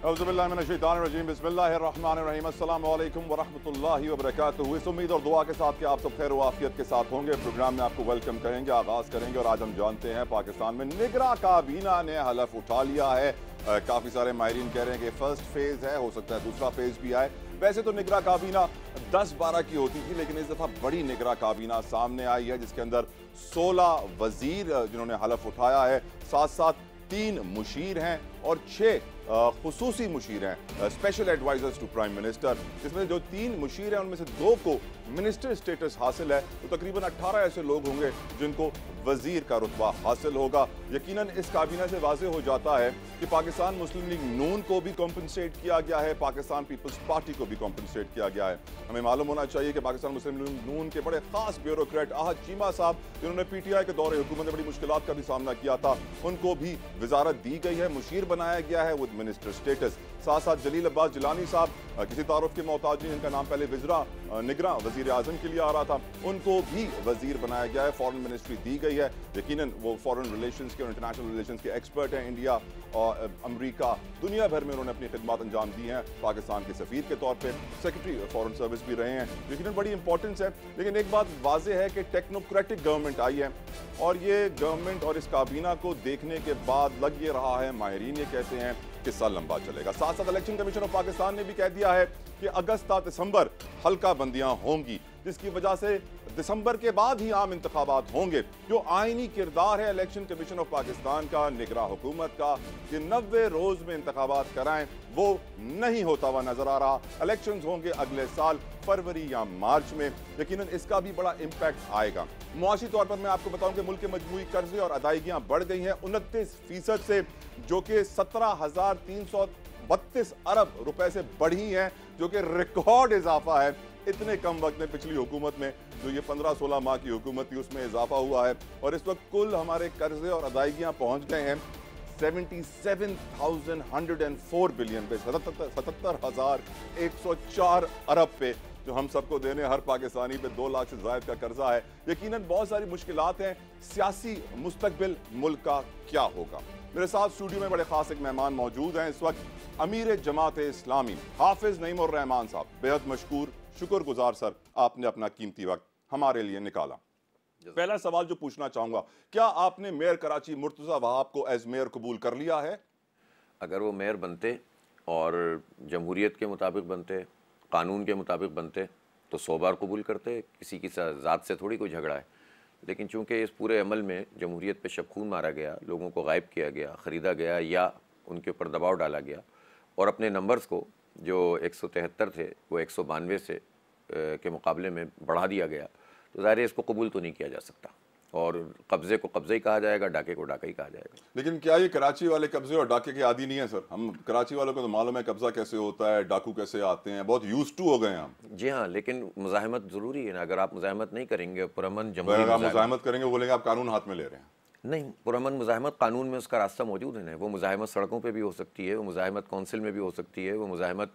औज़ुबिल्लाहिमिनश्शैतानिर्रजीम बिस्मिल्लाहिर्रहमानिर्रहीम अस्सलामु अलैकुम वरहमतुल्लाहि वबरकातुहू। इस उम्मीद और दुआ के साथ कि आप सब खैर व आफियत के साथ होंगे। प्रोग्राम में आपको वेलकम करेंगे, आगाज़ करेंगे और आज हम जानते हैं पाकिस्तान में निगरां काबीना ने हलफ उठा लिया है। काफ़ी सारे माहिरीन कह रहे हैं कि फर्स्ट फेज़ है, हो सकता है दूसरा फेज़ भी आए। वैसे तो निगरां काबीना 10-12 की होती थी, लेकिन इस दफ़ा बड़ी निगरां काबीना सामने आई है जिसके अंदर 16 वजीर जिन्होंने हलफ उठाया है, साथ साथ 3 मुशीर हैं और 6 खुसूसी मुशीर हैं, special advisers to prime minister. जिसमें जो 3 मुशीर हैं उनमें से 2 को मिनिस्टर स्टेटस हासिल है, तो तकरीबन 18 ऐसे लोग होंगे जिनको वजीर का रुतबा हासिल होगा। यकीनन इस काबीना से वाज़ेह हो जाता है कि पाकिस्तान मुस्लिम लीग नून को भी कॉम्पनसेट किया गया है, पाकिस्तान पीपल्स पार्टी को भी कॉम्पनसेट किया गया है। हमें मालूम होना चाहिए कि पाकिस्तान मुस्लिम लीग नून के बड़े खास ब्यूरोक्रेट आहद चीमा साहब, जिन्होंने PTI के दौरे हुकूमत में बड़ी मुश्किलात का भी सामना किया था, उनको भी वजारत दी गई है, मुशीर बनाया गया है विद मिनिस्टर स्टेटस। साथ साथ जलील अब्बास जिलानी साहब किसी तारुफ के मोहताज नहीं, इनका नाम पहले निगरां वजीर आजम के लिए आ रहा था, उनको भी वजीर बनाया गया है, फॉरेन मिनिस्ट्री दी गई है। यकीनन वो फॉरेन रिलेशंस के और इंटरनेशनल रिलेशंस के एक्सपर्ट हैं। इंडिया और अमेरिका दुनिया भर में उन्होंने अपनी खिदमत अंजाम दी हैं। पाकिस्तान के सफीर के तौर पर सेक्रेटरी फॉरेन सर्विस भी रहे हैं, यकीनन बड़ी इंपॉर्टेंस है। लेकिन एक बात वाज़ेह है कि टेक्नोक्रेटिक गवर्नमेंट आई है और ये गवर्नमेंट और इस काबीना को देखने के बाद लग ये रहा है, माहिरीन ये कहते हैं किस्सा लंबा चलेगा। साथ साथ इलेक्शन कमीशन ऑफ पाकिस्तान ने भी कह दिया है कि अगस्त ता दिसंबर हल्का बंदियां होंगी, जिसकी वजह से दिसंबर के बाद ही आम इंतखाबात होंगे। जो आईनी किरदार है इलेक्शन कमीशन ऑफ पाकिस्तान का, निगरां हुकूमत का, कि 90 रोज में इंतखाबात कराएं, वो नहीं होता हुआ नजर आ रहा। इलेक्शंस होंगे अगले साल फरवरी या मार्च में, यकीनन इसका भी बड़ा इम्पैक्ट आएगा। मुआशी तौर पर मैं आपको बताऊं कि मुल्क के मजमूई कर्जे और अदायगियां बढ़ गई हैं 29% से, जो कि 17,332 अरब रुपए से बढ़ी हैं, जो कि रिकॉर्ड इजाफा है। इतने कम वक्त में पिछली हुकूमत में, जो ये 15-16 माह की हुकूमत थी, उसमें इजाफा हुआ है। और इस वक्त कुल हमारे कर्जे और अदायगियां पहुंच गए हैं 77,104 बिलियन पे, 77,104 अरब पे, जो हम सबको देने हर पाकिस्तानी पे 2 लाख से ज़ायद का कर्जा है। यकीनन बहुत सारी मुश्किलात हैं। सियासी मुस्तकबिल मुल्क का क्या होगा? मेरे साथ स्टूडियो में बड़े खास एक मेहमान मौजूद हैं इस वक्त, अमीर जमात इस्लामी हाफिज नईमुर रहमान साहब। बेहद मशकूर, शुक्रगुजार सर, आपने अपना कीमती वक्त हमारे लिए निकाला। पहला सवाल जो पूछना चाहूंगा, क्या आपने मेयर कराची मुर्तज़ा वहाब को एज मेयर कबूल कर लिया है? अगर वो मेयर बनते और जमहूरियत के मुताबिक बनते, कानून के मुताबिक बनते, तो 100 बार कबूल करते। किसी की ज़ात से थोड़ी कोई झगड़ा है। लेकिन चूँकि इस पूरे अमल में जमहूरियत पे शबखून मारा गया, लोगों को गायब किया गया, ख़रीदा गया या उनके ऊपर दबाव डाला गया, और अपने नंबर्स को जो 173 थे वो 192 से के मुकाबले में बढ़ा दिया गया, तो ज़ाहिर है इसको कबूल तो नहीं किया जा सकता। और कब्ज़े को कब्ज़ा ही कहा जाएगा, डाके को डाका ही कहा जाएगा। लेकिन क्या ये कराची वाले कब्जे और डाके के आदी नहीं है सर? हम कराची वालों को तो मालूम है कब्जा कैसे होता है, डाकू कैसे आते हैं, बहुत यूज्ड टू हो गए हैं हम। जी हाँ, लेकिन मुज़ाहमत ज़रूरी है ना। अगर आप मुज़ाहमत नहीं करेंगे, पुरअमन मुज़ाहमत करेंगे, बोलेंगे आप कानून हाथ में ले रहे हैं। नहीं, पुरअमन मुज़ाहमत कानून में उसका रास्ता मौजूद है ना। वो मुज़ाहमत सड़कों पे भी हो सकती है, वो मुज़ाहमत कौंसिल में भी हो सकती है, वो मुज़ाहमत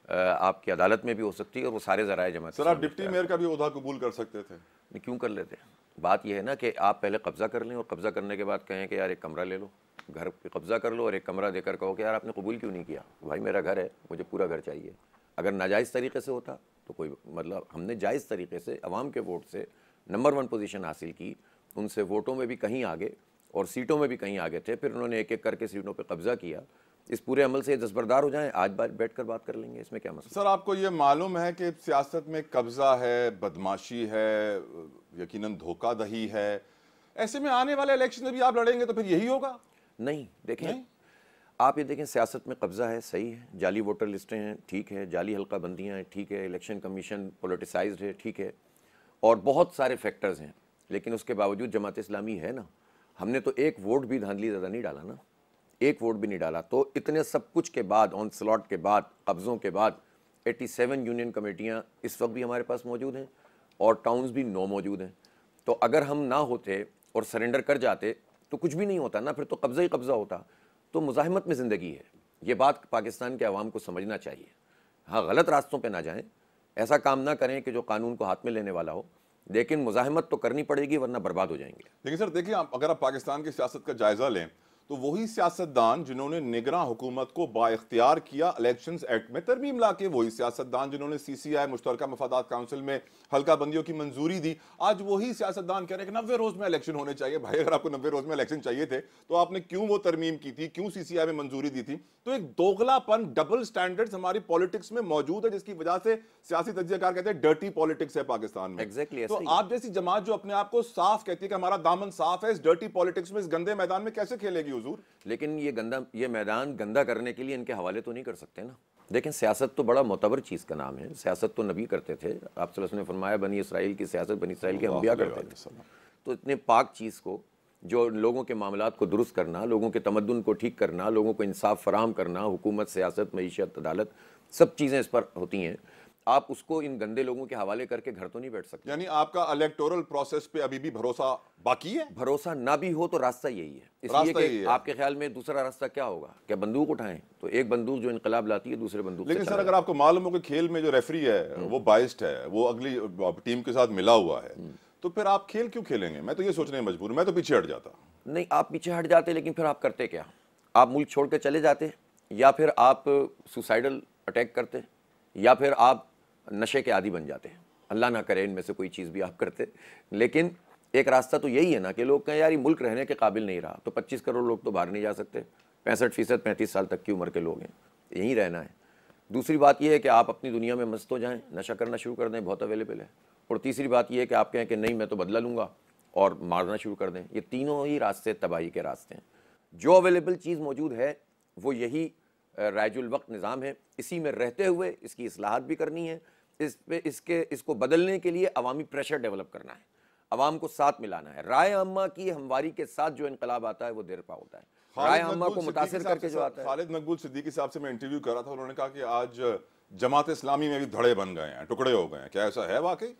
आपकी अदालत में भी हो सकती है, और वो सारे ज़राए जमा। सर, आप डिप्टी मेयर का भी ओहदा कबूल कर सकते थे। नहीं, क्यों कर लेते? बात यह है ना कि आप पहले कब्ज़ा कर लें और कब्ज़ा करने के बाद कहें कि यार एक कमरा ले लो, घर पे कब्ज़ा कर लो और एक कमरा देकर कहो कि यार आपने कबूल क्यों नहीं किया? भाई मेरा घर है, मुझे पूरा घर चाहिए। अगर नाजायज़ तरीके से होता तो कोई मतलब, हमने जायज़ तरीके से अवाम के वोट से नंबर 1 पोजीशन हासिल की, उनसे वोटों में भी कहीं आगे और सीटों में भी कहीं आगे थे, फिर उन्होंने एक एक करके सीटों पर कब्ज़ा किया। इस पूरे अमल से दस्तबरदार हो जाएं, आज बैठ कर बात कर लेंगे, इसमें क्या मसला? सर, आपको ये मालूम है कि सियासत में कब्जा है, बदमाशी है, यकीनन धोखाधही है। ऐसे में आने वाले इलेक्शन में भी आप लड़ेंगे तो फिर यही होगा? नहीं, देखें, आप ये देखें, सियासत में कब्जा है, सही है, जाली वोटर लिस्टें हैं, ठीक है, जाली हल्का बंदियाँ हैं, ठीक है, इलेक्शन कमीशन पोलिटिसाइज्ड है, ठीक है, और बहुत सारे फैक्टर्स हैं। लेकिन उसके बावजूद जमात इस्लामी है ना। हमने तो एक वोट भी धांधली ज़्यादा नहीं डाला ना, एक वोट भी नहीं डाला। तो इतने सब कुछ के बाद, ऑन स्लॉट के बाद, कब्ज़ों के बाद 87 यूनियन कमेटियाँ इस वक्त भी हमारे पास मौजूद हैं और टाउन्स भी 9 मौजूद हैं। तो अगर हम ना होते और सरेंडर कर जाते तो कुछ भी नहीं होता ना, फिर तो कब्ज़ा ही कब्ज़ा होता। तो मुज़ाहमत में ज़िंदगी है, ये बात पाकिस्तान के अवाम को समझना चाहिए। हाँ, गलत रास्तों पे ना जाएं, ऐसा काम ना करें कि जो कानून को हाथ में लेने वाला हो, लेकिन मुज़ाहमत तो करनी पड़ेगी वरना बर्बाद हो जाएंगे। लेकिन सर देखिए, अगर आप पाकिस्तान की सियासत का जायज़ा लें तो वही सियासतदान जिन्होंने निगरां हुकूमत को बाइख्तियार किया इलेक्शंस एक्ट में तरमीम लाके, वही सियासतदान जिन्होंने सीसीआई मुश्तरका मफादात काउंसिल में हल्का बंदियों की मंजूरी दी, आज वही सियासतदान कह रहे हैं कि 90 रोज में इलेक्शन होने चाहिए। भाई अगर आपको 90 रोज में इलेक्शन चाहिए थे तो आपने क्यों वो तरमीम की थी, क्यों सीसीआई में मंजूरी दी थी? तो एक दोगलापन, डबल स्टैंडर्ड्स हमारी पॉलिटिक्स में मौजूद है, जिसकी वजह से सियासी तज्जियाकार कहते हैं डर्टी पॉलिटिक्स है पाकिस्तान में। Exactly, तो आप जैसी जमात जो अपने आप को साफ कहती है कि हमारा दामन साफ है, इस डर्टी पॉलिटिक्स में, इस गंदे मैदान में कैसे खेलेगी हुजूर? लेकिन ये मैदान गंदा करने के लिए इनके हवाले तो नहीं कर सकते ना। देखें, सियासत तो बड़ा मोतबर चीज़ का नाम है। सियासत तो नबी करते थे। आप सल्लल्लाहु अलैहि वसल्लम ने फरमाया बनी इसराइल की सियासत बनी इसराइल के अंबिया करते थे। तो इतने पाक चीज़ को, जो लोगों के मामलात को दुरुस्त करना, लोगों के तमद्दुन को ठीक करना, लोगों को इंसाफ फराहम करना, हुकूमत, सियासत, मईशत, अदालत, सब चीज़ें इस पर होती हैं। आप उसको इन गंदे लोगों के हवाले करके घर तो नहीं बैठ सकते। यानी आपका इलेक्टोरल प्रोसेस पे अभी भी भरोसा बाकी है? भरोसा ना भी हो तो रास्ता यही है। इसलिए कि आपके ख्याल में दूसरा रास्ता क्या होगा? क्या बंदूक उठाएं? तो एक बंदूक जो इनकलाब लाती है दूसरे बंदूक। लेकिन सर अगर आपको मालूम हो कि खेल में जो रेफरी है वो बाइस्ड है, वो अगली टीम के साथ मिला हुआ है, तो फिर आप खेल क्यों खेलेंगे? मैं तो ये सोचने में मजबूर, मैं तो पीछे हट जाता। नहीं, आप पीछे हट जाते, लेकिन फिर आप करते क्या? आप मुल्क छोड़ के चले जाते, या फिर आप सुसाइडल अटैक करते, या फिर आप नशे के आदी बन जाते। अल्लाह ना करे इनमें से कोई चीज़ भी आप करते। लेकिन एक रास्ता तो यही है ना कि लोग कहें यार ये मुल्क रहने के काबिल नहीं रहा, तो 25 करोड़ लोग तो बाहर नहीं जा सकते। 65% 35 साल तक की उम्र के लोग हैं, यहीं रहना है। दूसरी बात यह है कि आप अपनी दुनिया में मस्त हो जाएं, नशा करना शुरू कर दें, बहुत अवेलेबल है। और तीसरी बात यह है कि आप कहें कि नहीं मैं तो बदला लूँगा और मारना शुरू कर दें। ये तीनों ही रास्ते तबाही के रास्ते हैं। जो अवेलेबल चीज़ मौजूद है वो यही राजुल वक्त निज़ाम है। इसी में रहते हुए इसकी इस्लाहत भी करनी है। इसको बदलने के लिए अवामी प्रेशर डेवलप करना है, अवाम को साथ मिलाना है। राय अम्मा की हमवारी के साथ जो इनकलाब आता है वो देर पा होता है। राय अम्मा को मुतासिर करके जो आता है। खालिद मकबूल सिद्दीकी साहब से मैं इंटरव्यू कर रहा था, उन्होंने कहा कि आज जमात इस्लामी में भी धड़े बन गए हैं, टुकड़े हो गए हैं। क्या ऐसा है वाकई?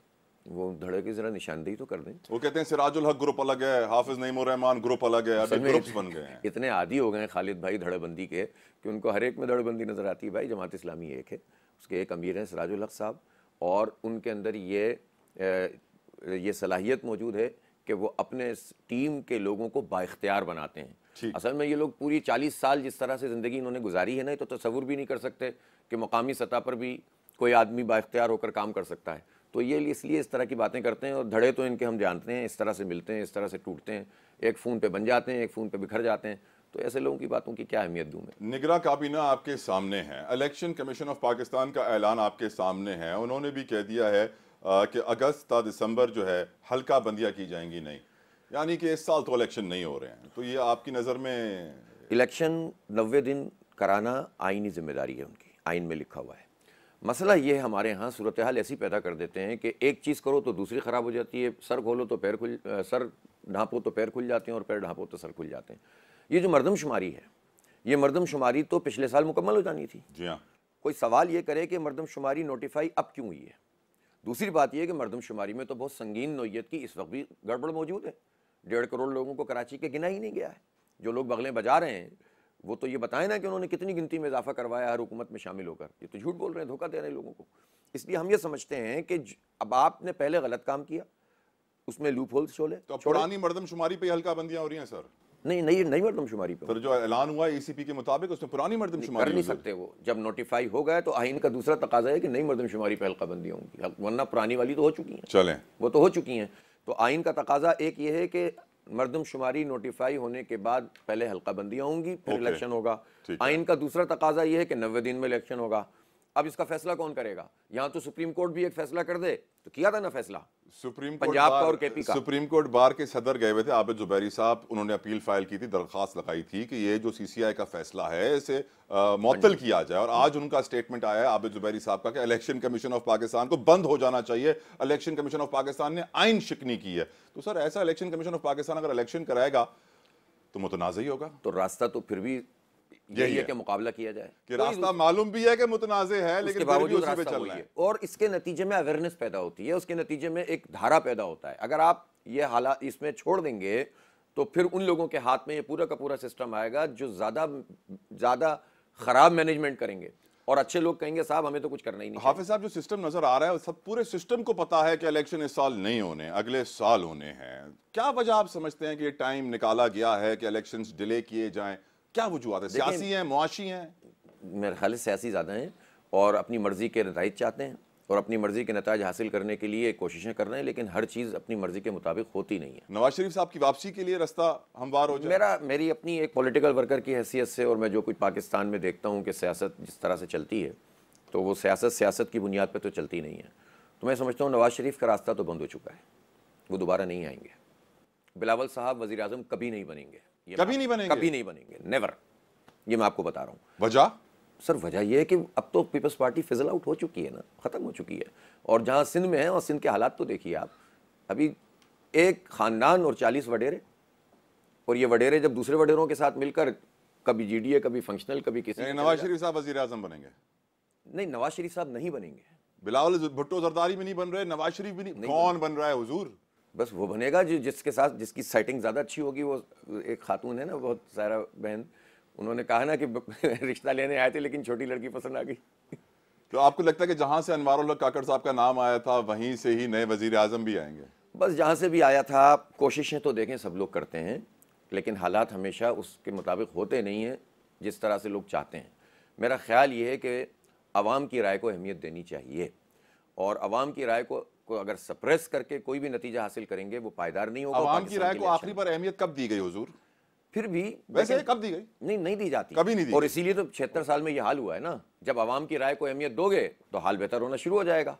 वो धड़े की जरा निशानदेही तो कर दें। वो कहते हैं सिराजुल हक ग्रुप अलग है, हाफिज नईमुर रहमान ग्रुप अलग है, अभी ग्रुप्स बन गए हैं। इतने आदी हो गए हैं खालिद भाई धड़ेबंदी के कि उनको हर एक में धड़ेबंदी नजर आती है। भाई जमात इस्लामी एक है, उसके एक अमीर हैं सिराजुल हक साहब, और उनके अंदर ये सलाहियत मौजूद है कि वो अपने टीम के लोगों को बाइख्तियार बनाते हैं। असल में ये लोग पूरी 40 साल जिस तरह से ज़िंदगी इन्होंने गुजारी है ना, तो तसव्वुर भी नहीं कर सकते कि मकामी सतह पर भी कोई आदमी बाइख्तियार होकर काम कर सकता है। तो ये इसलिए इस तरह की बातें करते हैं। और धड़े तो इनके हम जानते हैं, इस तरह से मिलते हैं, इस तरह से टूटते हैं, एक फ़ोन पे बन जाते हैं, एक फ़ोन पे बिखर जाते हैं। तो ऐसे लोगों की बातों की क्या अहमियत दूँ मैं? निगरां काबीना आपके सामने है, इलेक्शन कमीशन ऑफ पाकिस्तान का ऐलान आपके सामने है। उन्होंने भी कह दिया है कि अगस्त ता दिसंबर जो है हल्का बंदियाँ की जाएंगी नहीं, यानी कि इस साल तो इलेक्शन नहीं हो रहे हैं। तो ये आपकी नज़र में? इलेक्शन 90 दिन कराना आइनी जिम्मेदारी है उनकी, आइन में लिखा हुआ है। मसला ये है हमारे यहाँ सूरत हाल ऐसी पैदा कर देते हैं कि एक चीज़ करो तो दूसरी ख़राब हो जाती है। सर खोलो तो सर ढांपो तो पैर खुल जाते हैं, और पैर ढांपो तो सर खुल जाते हैं। ये जो मरदमशुमारी है, ये मरदमशुमारी तो पिछले साल मुकम्मल हो जानी थी। जी हाँ। कोई सवाल ये करे कि मरदमशुमारी नोटिफाई अब क्यों हुई है। दूसरी बात यह है कि मरदमशुमारी में तो बहुत संगीन नौइयत की इस वक्त भी गड़बड़ मौजूद है। 1.5 करोड़ लोगों को कराची के गिना ही नहीं गया है। जो लोग बगलें बजा रहे हैं वो तो ये बताएं ना कि उन्होंने कितनी गिनती में इजाफा करवाया हर हुकूमत में शामिल होकर। ये तो झूठ बोल रहे हैं, धोखा दे रहे हैं लोगों को। इसलिए हम ये समझते हैं कि अब आपने पहले गलत काम किया, उसमें लूप होल्स छोड़े। तो पुरानी मरदमशुमारी पे हल्का बंदियां हो रही हैं सर? नहीं, नई मरदमशुमारी पे। फिर जो ऐलान हुआ ECP के मुताबिक उसमें पुरानी मरदमशुमारी कर नहीं सकते वो। जब नोटिफाई हो गया तो आइन का दूसरा तकाजा है कि नई मरदमशुमारी पे हल्का बंदियां होंगी, वरना पुरानी वाली तो हो चुकी हैं। चलें, वो तो हो चुकी हैं। तो आइन का तकाजा एक ये है कि मरदमशुमारी नोटिफाई होने के बाद पहले हल्का बंदियां होंगी, फिर इलेक्शन होगा। आइन का दूसरा तकाजा ये है कि 90 दिन में इलेक्शन होगा। अब इसका फैसला कौन करेगा? यहाँ तो सुप्रीम कोर्ट भी एक फैसला कर दे, तो किया था ना फैसला सुप्रीम कोर्ट पंजाब का और KP का। सुप्रीम कोर्ट बार के सदर गए हुए थे आबिद जुबैरी साहब, उन्होंने अपील फाइल की थी, दरख्वास्त लगाई थी कि ये जो CCI का फैसला है इसे मुअत्तल किया जाए। और आज उनका स्टेटमेंट आया है आबिद जुबैरी साहब का कि इलेक्शन कमीशन ऑफ पाकिस्तान को बंद हो जाना चाहिए, इलेक्शन कमीशन ऑफ पाकिस्तान ने आइन शिकनी की है। तो सर ऐसा इलेक्शन कमीशन ऑफ पाकिस्तान अगर इलेक्शन कराएगा तो मुतनाज़ ही होगा। तो रास्ता तो फिर भी यही है कि मुकाबला किया जाए। कि रास्ता मालूम भी है कि मुतनाज़े है, लेकिन बावजूद रास्ता चल रहा है। और इसके नतीजे में अवेयरनेस पैदा होती है, उसके नतीजे में एक धारा पैदा होता है। अगर आप ये हालात इसमें छोड़ देंगे तो फिर उन लोगों के हाथ में ये पूरा का पूरा सिस्टम आएगा जो ज़्यादा ख़राब मैनेजमेंट करेंगे। और अच्छे लोग कहेंगे साहब हमें तो कुछ करना ही नहीं। हाफिज साहब, जो सिस्टम नजर आ रहा है, सब पूरे सिस्टम को पता है कि इलेक्शन इस साल नहीं होने, अगले साल होने हैं। क्या वजह आप समझते हैं कि ये टाइम निकाला गया है कि इलेक्शंस डिले किए जाएं? क्या वजूहत है? सियासी हैं, मुआशी हैं? मेरे ख्याल से सियासी ज़्यादा हैं और अपनी मर्ज़ी के नताइज चाहते हैं और अपनी मर्ज़ी के नताइज हासिल करने के लिए कोशिशें कर रहे हैं, लेकिन हर चीज़ अपनी मर्ज़ी के मुताबिक होती नहीं है। नवाज शरीफ साहब की वापसी के लिए रास्ता हमवार हो जाए? मेरी अपनी एक पॉलिटिकल वर्कर की हैसियत से और मैं जो कुछ पाकिस्तान में देखता हूँ कि सियासत जिस तरह से चलती है, तो वो सियासत की बुनियाद पर तो चलती नहीं है। तो मैं समझता हूँ नवाज शरीफ का रास्ता तो बंद हो चुका है, वो दोबारा नहीं आएंगे। बिलावल साहब वज़ीर आज़म कभी नहीं बनेंगे, कभी नहीं बनेंगे, कभी नहीं बनेंगे, नेवर। ये मैं आपको बता रहा हूँ। वजह? सर वजह यह है कि अब तो पीपल्स पार्टी फिजल आउट हो चुकी है ना, ख़त्म हो चुकी है। और जहाँ सिंध में है और सिंध के हालात तो देखिए आप, अभी एक ख़ानदान और 40 वडेरे, और ये वडेरे जब दूसरे वडेरों के साथ मिलकर कभी जीडीए, कभी फंक्शनल, कभी किसी। नवाज शरीफ साहब वज़ीर आज़म बनेंगे? नहीं, नवाज शरीफ साहब नहीं बनेंगे। बिलावल भुट्टो जरदारी भी नहीं बन रहे, नवाज शरीफ भी नहीं। कौन बन रहा है हुजूर? बस वो बनेगा जो जिसके साथ जिसकी सेटिंग ज़्यादा अच्छी होगी। वो एक खातून है ना, बहुत सारा बहन, उन्होंने कहा ना कि रिश्ता लेने आए थे लेकिन छोटी लड़की पसंद आ गई। तो आपको लगता है कि जहां से अनवारुल हक काकड़ साहब का नाम आया था वहीं से ही नए वजीर आजम भी आएंगे? बस जहाँ से भी आया था, कोशिशें तो देखें सब लोग करते हैं, लेकिन हालात हमेशा उसके मुताबिक होते नहीं हैं जिस तरह से लोग चाहते हैं। मेरा ख्याल ये है कि आवाम की राय को अहमियत देनी चाहिए, और आवाम की राय को अगर सप्रेस करके कोई भी नतीजा हासिल करेंगे वो पायदार नहीं होगा। आवाम की राय को आखिरी पर अहमियत कब दी गई हुजूर? फिर भी वैसे कब दी गई? नहीं दी जाती, कभी नहीं दी। और इसीलिए तो 76 साल में ये हाल हुआ है ना। जब आवाम की राय को अहमियत दोगे तो हाल बेहतर होना शुरू हो जाएगा,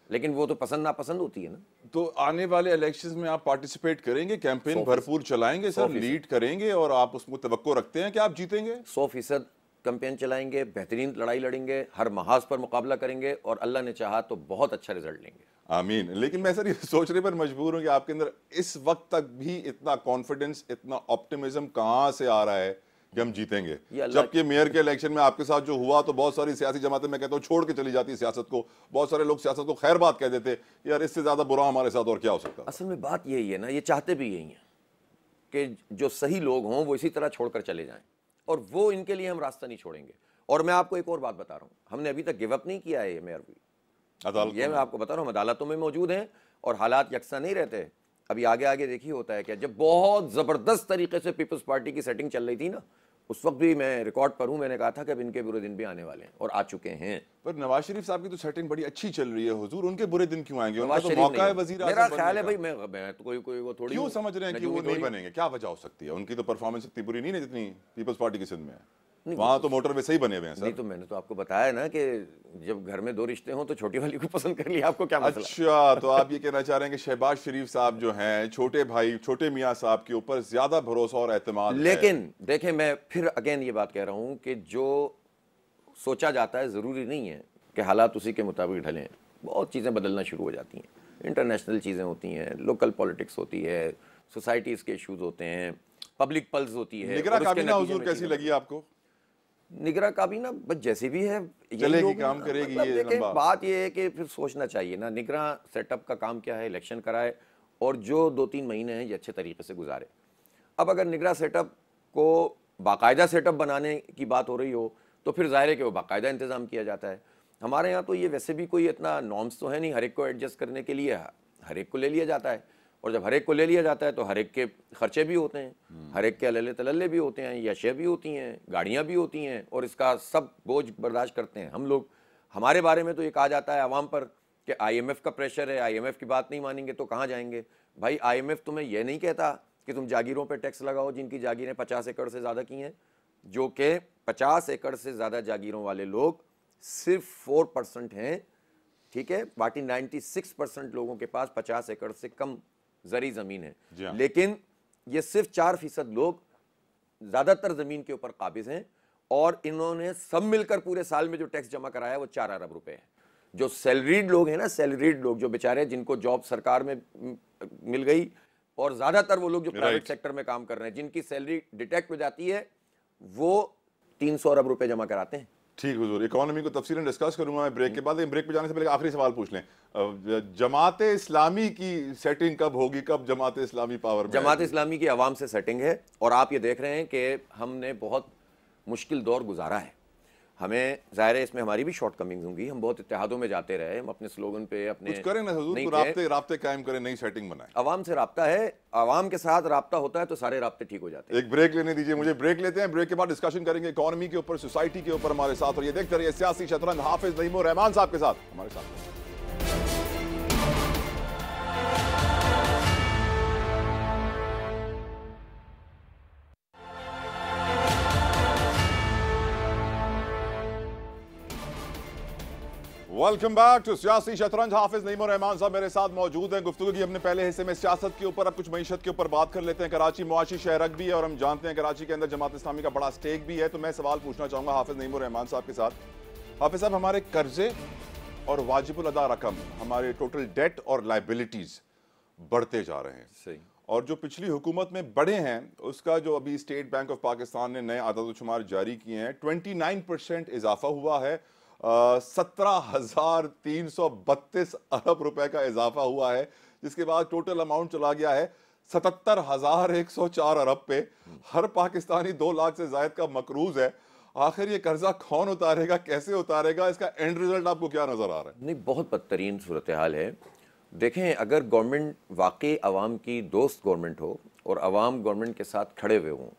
लेकिन वो तो पसंद नापसंद होती है ना। तो आने वाले इलेक्शंस में आप पार्टिसिपेट करेंगे, कैंपेन भरपूर चलाएंगे सर, लीड करेंगे, और आप उसको तवक्को रखते हैं कि आप जीतेंगे? 100% कैंपेन चलाएंगे, बेहतरीन लड़ाई लड़ेंगे, हर महाज पर मुकाबला करेंगे, और अल्लाह ने चाहा तो बहुत अच्छा रिजल्ट लेंगे। आमीन। लेकिन मैं सर ये सोचने पर मजबूर हूं कि आपके अंदर इस वक्त तक भी इतना कॉन्फिडेंस, इतना ऑप्टिमिज्म कहां से आ रहा है कि हम जीतेंगे? जबकि मेयर के इलेक्शन में आपके साथ जो हुआ, तो बहुत सारी सियासी जमातें, मैं कहता हूँ, छोड़ के चली जाती सियासत को। बहुत सारे लोग सियासत को खैर बात कह देते, यार इससे ज्यादा बुरा हमारे साथ और क्या हो सकता है। असल में बात यही है ना, ये चाहते भी यही है कि जो सही लोग हों वो इसी तरह छोड़कर चले जाएं, और वो इनके लिए हम रास्ता नहीं छोड़ेंगे। और मैं आपको एक और बात बता रहा हूँ, हमने अभी तक गिव अप नहीं किया है। ये मेयर भी ये मैं आपको बता रहा हूँ, अदालतों में मौजूद हैं और हालात यकसा नहीं रहते। अभी आगे आगे देखिए होता है क्या। जब बहुत ज़बरदस्त तरीके से पीपल्स पार्टी की सेटिंग चल रही थी ना, उस वक्त भी मैं रिकॉर्ड पर हूँ, मैंने कहा था कि अब इनके बुरे दिन भी आने वाले हैं, और आ चुके हैं। पर नवाज शरीफ साहब की तो सेटिंग बड़ी अच्छी चल रही है हुजूर, उनके बुरे दिन क्यों आएंगे? उनका तो मौका है वजीर आज़म। मेरा ख्याल है भाई, मैं तो कोई वो थोड़ी क्यों समझ रहे हैं कि वो नहीं बनेंगे? क्या वजह हो सकती है? उनकी तो परफॉर्मेंस इतनी बुरी नहीं है जितनी पीपल्स पार्टी की सिंध में है। वहां तो मोटरवे सही बने हुए हैं सर। नहीं, तो मैंने तो आपको बताया ना कि जब घर में 2 रिश्ते हों तो छोटी वाली को पसंद कर लिया। आपको क्या मसला? अच्छा, तो आप ये कहना चाह रहे हैं कि शहबाज शरीफ साहब जो हैं, छोटे भाई छोटे मियां साहब के ऊपर ज्यादा भरोसा और एतमाद है। लेकिन देखें, मैं फिर अगेन ये बात कह रहा हूं कि जो सोचा जाता है जरूरी नहीं है कि हालात उसी के मुताबिक ढलें। बहुत चीज़ें बदलना शुरू हो जाती हैं। इंटरनेशनल चीज़ें होती हैं, लोकल पॉलिटिक्स होती है, सोसाइटीज़ के इशूज़ होते हैं, पब्लिक पल्स होती है। निगरां काबीना हुजूर कैसी लगी आपको? निगरां काबीना बस जैसी भी है चलेगी, काम करेगी। मतलब ये बात ये है कि फिर सोचना चाहिए ना, निगरां सेटअप का काम क्या है? इलेक्शन कराए और जो 2-3 महीने हैं ये अच्छे तरीके से गुजारे। अब अगर निगरां सेटअप को बाकायदा सेटअप बनाने की बात हो रही हो तो फिर जाहिर है कि वो बाकायदा इंतज़ाम किया जाता है। हमारे यहाँ तो ये वैसे भी कोई इतना नॉर्म्स तो है नहीं, हर एक को एडजस्ट करने के लिए हर एक को ले लिया जाता है, और जब हर एक को ले लिया जाता है तो हर एक के खर्चे भी होते हैं, हर एक के अल्ले तलल्ले भी होते हैं, यशे भी होती हैं, गाड़ियाँ भी होती हैं, और इसका सब बोझ बर्दाश्त करते हैं हम लोग। हमारे बारे में तो ये कहा जाता है आवाम पर कि IMF का प्रेशर है, IMF की बात नहीं मानेंगे तो कहाँ जाएंगे? भाई IMF तुम्हें यह नहीं कहता कि तुम जागीरों पर टैक्स लगाओ जिनकी जागीरें 50 एकड़ से ज़्यादा की हैं, जो कि 50 एकड़ से ज़्यादा जागीरों वाले लोग सिर्फ 4% हैं, ठीक है? बाकी 96% लोगों के पास 50 एकड़ से कम ज़री ज़मीन है, लेकिन ये सिर्फ 4% लोग ज़्यादातर ज़मीन के ऊपर काबिज हैं, और इन्होंने सब मिलकर पूरे साल में जो टैक्स जमा कराया वो 4 अरब रुपए है। जो सैलरीड लोग हैं ना, सैलरीड लोग जो बेचारे जिनको जॉब सरकार में मिल गई, और ज़्यादातर वो लोग जो प्राइवेट सेक्टर में काम कर रहे हैं जिनकी सैलरी डिटेक्ट हो जाती है, वो 300 अरब रुपए जमा कराते हैं। ठीक हुजूर, इकोनॉमी को तफसीलन डिस्कस करूंगा मैं ब्रेक के बाद। ब्रेक पे जाने से पहले आखिरी सवाल पूछ लें, जमाते इस्लामी की सेटिंग कब होगी? कब जमाते इस्लामी पावर में? जमात इस्लामी की आवाम से सेटिंग है, और आप ये देख रहे हैं कि हमने बहुत मुश्किल दौर गुजारा है। हमें ज़ाहिर है इसमें हमारी भी शॉर्ट कमिंग्स होंगी, हम बहुत इत्तेहादों में जाते रहे, हम अपने स्लोगन पे अपने कुछ करें ना हुजूर, राब्ते कायम करें, नई सेटिंग बनाएं। आवाम से राब्ता है, आवाम के साथ राब्ता होता है तो सारे राब्ते ठीक हो जाते हैं। एक ब्रेक लेने दीजिए मुझे, ब्रेक लेते हैं, ब्रेक के बाद डिस्कशन करेंगे इकोनॉमी के ऊपर, सोसाइटी के ऊपर हमारे साथ। और ये देखते रहिए सियासी शतरंज हाफिज नईम उर रहमान साहब के साथ हमारे साथ। वेलकम बैक टू सियासी शतरंज। हाफिज नईम उर रहमान साहब मेरे साथ मौजूद हैं। गुफ्तगू की हमने पहले हिस्से में सियासत के ऊपर, अब कुछ मईशत के ऊपर बात कर लेते हैं। कराची मुआशी शहरक भी है और हम जानते हैं कराची के अंदर जमात इस्लामी का बड़ा स्टेक भी है। तो मैं सवाल पूछना चाहूंगा हाफिज नईम उर रहमान साहब के साथ। हाफिज साहब, हमारे कर्जे और वाजिबुल अदा रकम, हमारे टोटल डेट और लाइबिलिटीज बढ़ते जा रहे हैं। सही। और जो पिछली हुकूमत में बढ़े हैं उसका जो अभी स्टेट बैंक ऑफ पाकिस्तान ने नए आदाद-ओ-शुमार जारी किए हैं, 29% इजाफा हुआ है। 17,332 अरब रुपए का इजाफा हुआ है, जिसके बाद टोटल अमाउंट चला गया है 77,104 अरब पे। हर पाकिस्तानी 2 लाख से ज्यादा का मकरूज है। आखिर ये कर्जा कौन उतारेगा, कैसे उतारेगा, इसका एंड रिजल्ट आपको क्या नजर आ रहा है? नहीं, बहुत बदतरीन सूरत हाल है। देखें, अगर गवर्नमेंट वाकई आवाम की दोस्त गवर्नमेंट हो और आवाम गवर्नमेंट के साथ खड़े हुए हों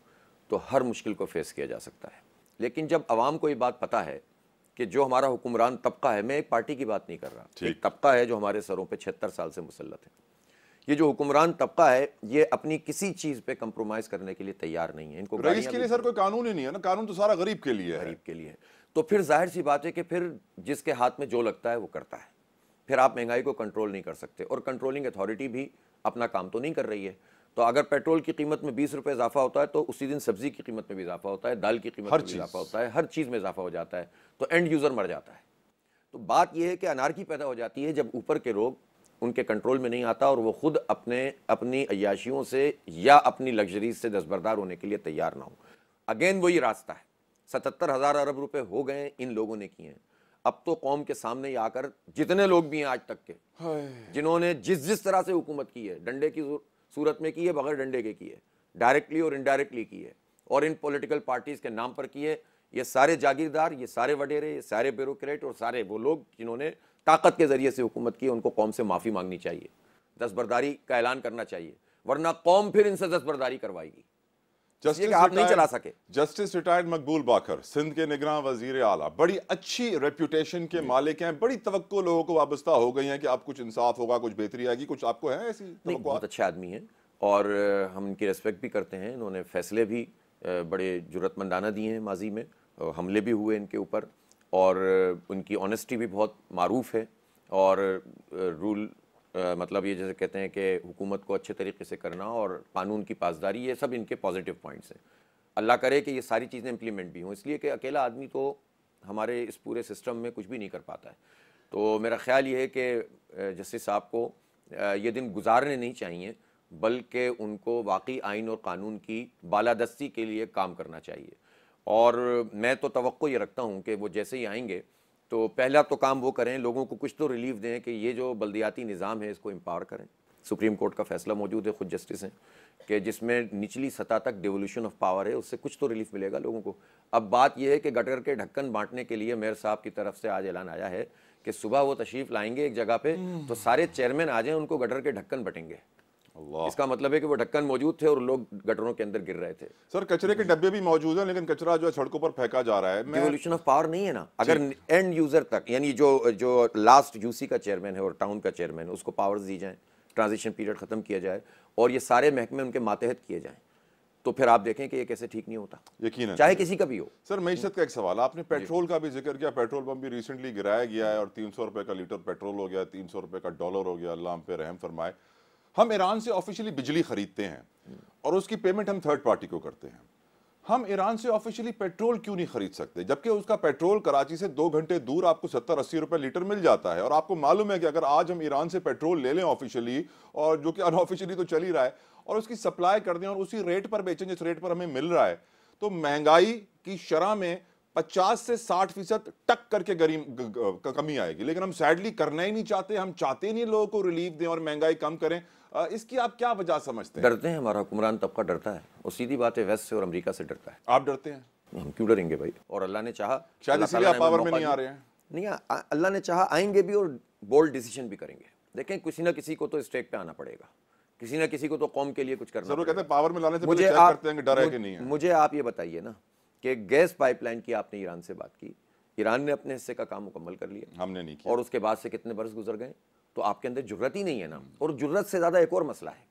तो हर मुश्किल को फेस किया जा सकता है। लेकिन जब आवाम को ये बात पता है कि जो हमारा हुक्मरान तबका है, मैं एक पार्टी की बात नहीं कर रहा, एक तबका है जो हमारे सरों पे 76 साल से मुसल्लत है, ये जो हुक्मरान तबका है ये अपनी किसी चीज़ पे कंप्रोमाइज़ करने के लिए तैयार नहीं है। इनको रईस के लिए सर कोई कानून ही नहीं है ना, कानून तो सारा गरीब के लिए है। गरीब के लिए है। तो फिर जाहिर सी बात है कि फिर जिसके हाथ में जो लगता है वो करता है। फिर आप महंगाई को कंट्रोल नहीं कर सकते और कंट्रोलिंग अथॉरिटी भी अपना काम तो नहीं कर रही है। तो अगर पेट्रोल की कीमत में 20 रुपये इजाफा होता है तो उसी दिन सब्जी की कीमत में भी इजाफा होता है, दाल की कीमत में भी इजाफा होता है, हर चीज़ में इजाफा हो जाता है, तो एंड यूज़र मर जाता है। तो बात यह है कि अनारकी पैदा हो जाती है जब ऊपर के लोग उनके कंट्रोल में नहीं आता और वो खुद अपनी अय्याशियों से या अपनी लग्जरीज से दस्तबरदार होने के लिए तैयार ना हो। अगेन वही रास्ता है, 77,000 अरब रुपए हो गए इन लोगों ने किए हैं। अब तो कौम के सामने ही आकर जितने लोग भी हैं आज तक के, जिन्होंने जिस तरह से हुकूमत की है, डंडे की सूरत में की है, बगैर डंडे के की है, डायरेक्टली और इनडायरेक्टली की है, और इन पॉलिटिकल पार्टीज के नाम पर की है, ये सारे जागीरदार, ये सारे वडेरे, ये सारे ब्यूरोक्रेट और सारे वो लोग जिन्होंने ताकत के जरिए से हुकूमत की, उनको कौम से माफ़ी मांगनी चाहिए, दस्तबरदारी का ऐलान करना चाहिए, वरना कौम फिर इनसे दस्तबरदारी करवाएगी। आप नहीं चला सके। जस्टिस रिटायर्ड मकबूल बाकर, सिंध के निगरान वजीर आला, बड़ी अच्छी रेपुटेशन के मालिक हैं, बड़ी तवक्को लोगों को वाबस्ता हो गई है कि आप कुछ इंसाफ होगा, कुछ बेहतरी आएगी, कुछ आपको है ऐसी? नहीं, बहुत अच्छे आदमी हैं और हम इनकी रेस्पेक्ट भी करते हैं। इन्होंने फैसले भी बड़े जुर्रतमंदाना दिए हैं माजी में, हमले भी हुए इनके ऊपर, और उनकी ऑनेस्टी भी बहुत मारूफ है, और रूल मतलब ये जैसे कहते हैं कि हुकूमत को अच्छे तरीके से करना और कानून की पासदारी, ये सब इनके पॉजिटिव पॉइंट्स हैं। अल्लाह करे कि ये सारी चीज़ें इम्प्लीमेंट भी हों, इसलिए कि अकेला आदमी तो हमारे इस पूरे सिस्टम में कुछ भी नहीं कर पाता है। तो मेरा ख्याल ये है कि जस्टिस साहब को ये दिन गुजारने नहीं चाहिए, बल्कि उनको वाकई आइन और कानून की बालादस्ती के लिए काम करना चाहिए। और मैं तो तवक्को ये रखता हूँ कि वो जैसे ही आएंगे तो पहला तो काम वो करें, लोगों को कुछ तो रिलीफ दें कि ये जो बल्दियाती निज़ाम है इसको एम्पावर करें। सुप्रीम कोर्ट का फैसला मौजूद है, खुद जस्टिस हैं, कि जिसमें निचली सतह तक डेवोल्यूशन ऑफ पावर है, उससे कुछ तो रिलीफ मिलेगा लोगों को। अब बात यह है कि गटर के ढक्कन बांटने के लिए मेयर साहब की तरफ से आज ऐलान आया है कि सुबह वो तशरीफ लाएंगे एक जगह पे, तो सारे चेयरमैन आ जाएं, उनको गटर के ढक्कन बटेंगे। इसका मतलब है कि वो ढक्कन मौजूद थे और लोग गटरों के अंदर गिर रहे थे। सर, कचरे के डब्बे भी मौजूद हैं, लेकिन कचरा जो है सड़कों पर फेंका जा रहा है। डेवोल्यूशन ऑफ पावर नहीं है ना। अगर एंड यूजर तक, यानी जो लास्ट यूसी का चेयरमैन है और टाउन का चेयरमैन है, उसको पावर्स दी जाएं, ट्रांजिशन पीरियड खत्म किया जाए और ये सारे महकमे उनके मातहत किए जाएं, तो फिर आप देखें कि ये कैसे ठीक नहीं होता, यकीनन, चाहे किसी का भी हो। सर, मईशत का एक सवाल, आपने पेट्रोल का भी जिक्र किया, पेट्रोल पंप भी रिसेंटली गिराया गया है और 300 रुपए का लीटर पेट्रोल हो गया, 300 रुपए का डॉलर हो गया। अल्लाह हम पे रहम फरमाए। हम ईरान से ऑफिशियली बिजली खरीदते हैं और उसकी पेमेंट हम थर्ड पार्टी को करते हैं। हम ईरान से ऑफिशियली पेट्रोल क्यों नहीं खरीद सकते, जबकि उसका पेट्रोल कराची से 2 घंटे दूर आपको 70-80 रुपए लीटर मिल जाता है? और आपको मालूम है कि अगर आज हम ईरान से पेट्रोल ले लें ऑफिशियली, और जो कि अनऑफिशियली तो चल ही रहा है, और उसकी सप्लाई कर दें और उसी रेट पर बेचें जिस रेट पर हमें मिल रहा है, तो महंगाई की शरह में 50 से 60% टक करके कमी आएगी। लेकिन हम सैडली करना ही नहीं चाहते, हम चाहते नहीं लोगों को रिलीफ दें और महंगाई कम करें। इसकी आप क्या वजह समझते हैं? डरते हैं, हमारा हुक्मरान तबका डरता है, और सीधी बात है वेस्ट से और अमेरिका से डरता है। आप डरते हैं? हम क्यों डरेंगे भाई? और अल्लाह ने चाहा, शायद अल्लाह इसीलिए ताला आप ने पावर हमें में नहीं मौका आ दिया। रहे हैं। नहीं, अल्लाह ने चाहा आएंगे भी और बोल्ड डिसीजन भी करेंगे। देखें, किसी ना किसी को तो स्टेक पे आना पड़ेगा, किसी ना किसी को तो कौम के लिए कुछ करना जरूर कहते हैं पड़ेगा। पावर में लाने से पहले मुझे चेक आप करते हैं कि डर है कि नहीं है। मुझे आप ये बताइए ना कि गैस पाइपलाइन की आपने ईरान से बात की, ईरान ने अपने हिस्से का काम मुकम्मल कर लिया, हमने नहीं किया। और उसके बाद से कितने बरस गुजर गए, तो आपके अंदर जुर्रत ही नहीं है ना। और जुर्रत से ज़्यादा एक और मसला है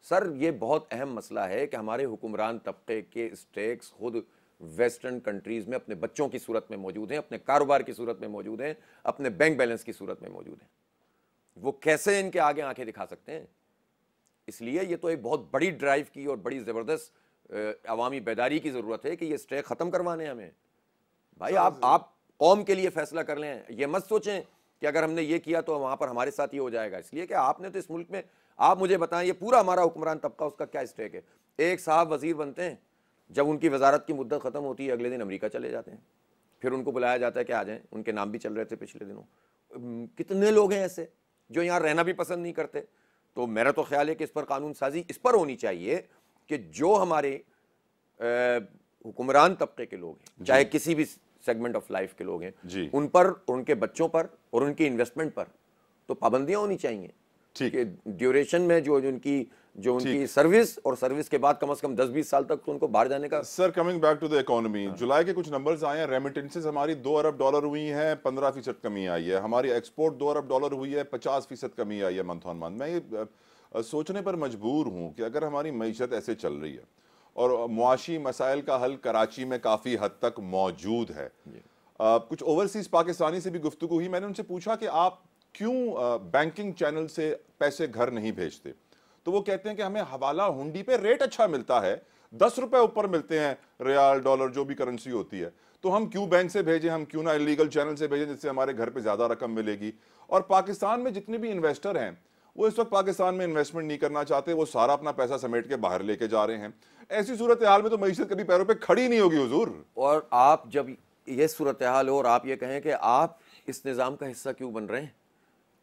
सर, ये बहुत अहम मसला है कि हमारे हुक्मरान तबके के स्टेक्स खुद वेस्टर्न कंट्रीज़ में अपने बच्चों की सूरत में मौजूद हैं, अपने कारोबार की सूरत में मौजूद हैं, अपने बैंक बैलेंस की सूरत में मौजूद हैं। वो कैसे इनके आगे आंखें दिखा सकते हैं? इसलिए ये तो एक बहुत बड़ी ड्राइव की और बड़ी ज़बरदस्त अवामी बेदारी की ज़रूरत है कि ये स्टेक ख़त्म करवाने हमें। भाई आप कौम के लिए फैसला कर लें, ये मत सोचें कि अगर हमने ये किया तो वहाँ पर हमारे साथ ये हो जाएगा। इसलिए कि आपने तो इस मुल्क में, आप मुझे बताएं, ये पूरा हमारा हुक्मरान तबका, उसका क्या स्टेक है? एक साहब वजीर बनते हैं, जब उनकी वजारत की मुद्दत ख़त्म होती है अगले दिन अमेरिका चले जाते हैं, फिर उनको बुलाया जाता है कि आ जाएं। उनके नाम भी चल रहे थे पिछले दिनों। कितने लोग हैं ऐसे जो यहाँ रहना भी पसंद नहीं करते? तो मेरा तो ख्याल है कि इस पर कानून साजी इस पर होनी चाहिए कि जो हमारे हुक्मरान तबके के लोग हैं, चाहे किसी भी सेगमेंट ऑफ लाइफ के लोग हैं, उन पर, उनके बच्चों पर और उनकी इन्वेस्टमेंट पर तो पाबंदियां होनी चाहिए। ठीक है, ड्यूरेशन में जो उनकी सर्विस, और सर्विस के बाद कम से कम 10-20 साल तक तो उनको बाहर जाने का। Sir, coming back to the economy, जुलाई के कुछ नंबर्स आए हैं। रेमिटेंसेस हमारी $2 अरब हुई हैं, 15% कमी आई है। हमारी एक्सपोर्ट $2 अरब हुई है, 50% कमी आई है मंथ ऑन मंथ। मैं ये सोचने पर मजबूर हूँ कि अगर हमारी मईशत ऐसे चल रही है और मुआशी मसाइल का हल कराची में काफ़ी हद तक मौजूद है, कुछ ओवरसीज पाकिस्तानी से भी गुफ्तगू हुई। मैंने उनसे पूछा कि आप क्यों बैंकिंग चैनल से पैसे घर नहीं भेजते, तो वो कहते हैं कि हमें हवाला हुंडी पे रेट अच्छा मिलता है, 10 रुपए ऊपर मिलते हैं, रियाल, डॉलर, जो भी करेंसी होती है, तो हम क्यों बैंक से भेजें, हम क्यों ना इलीगल चैनल से भेजें जिससे हमारे घर पे ज़्यादा रकम मिलेगी। और पाकिस्तान में जितने भी इन्वेस्टर हैं वो इस वक्त पाकिस्तान में इन्वेस्टमेंट नहीं करना चाहते, वो सारा अपना पैसा समेट के बाहर लेके जा रहे हैं। ऐसी सूरत हाल में तो मईशत कभी पैरों पे खड़ी नहीं होगी हुजूर। और आप जब ये सूरत हाल हो और आप ये कहें कि आप इस निज़ाम का हिस्सा क्यों बन रहे हैं,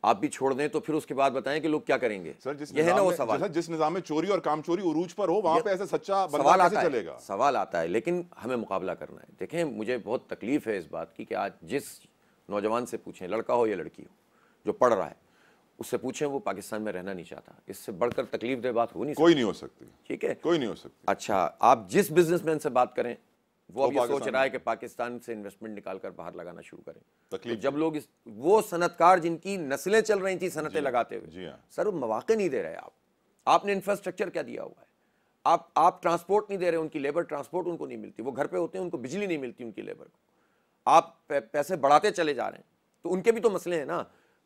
आप भी छोड़ दें, तो फिर उसके बाद बताएं कि लोग क्या करेंगे। सर, जिस ये है ना वो सवाल, जिस निजाम में चोरी और कामचोरी उरूज पर हो, वहां पे ऐसा सच्चा सवाल कैसे चलेगा? सवाल आता है, लेकिन हमें मुकाबला करना है। देखें, मुझे बहुत तकलीफ है इस बात की कि आज जिस नौजवान से पूछें, लड़का हो या लड़की हो, जो पढ़ रहा है, उससे पूछें, वो पाकिस्तान में रहना नहीं चाहता। इससे बढ़कर तकलीफ दे बात हो नहीं सकती। कोई नहीं हो सकती। ठीक है, कोई नहीं हो सकती। अच्छा, आप जिस बिजनेसमैन से बात करें, वो अब ये सोच रहा है कि पाकिस्तान से इन्वेस्टमेंट निकालकर बाहर लगाना शुरू करें। तो जब लोग वो सनतकार जिनकी नस्लें चल रही थी सनतें लगाते हुए, सर वो मौके नहीं दे रहे। आपने इंफ्रास्ट्रक्चर क्या दिया हुआ है? आप ट्रांसपोर्ट नहीं दे रहे, उनकी लेबर ट्रांसपोर्ट उनको नहीं मिलती, वो घर पे होते हैं, उनको बिजली नहीं मिलती उनकी लेबर को। आप पैसे बढ़ाते चले जा रहे हैं, तो उनके भी तो मसले हैं ना।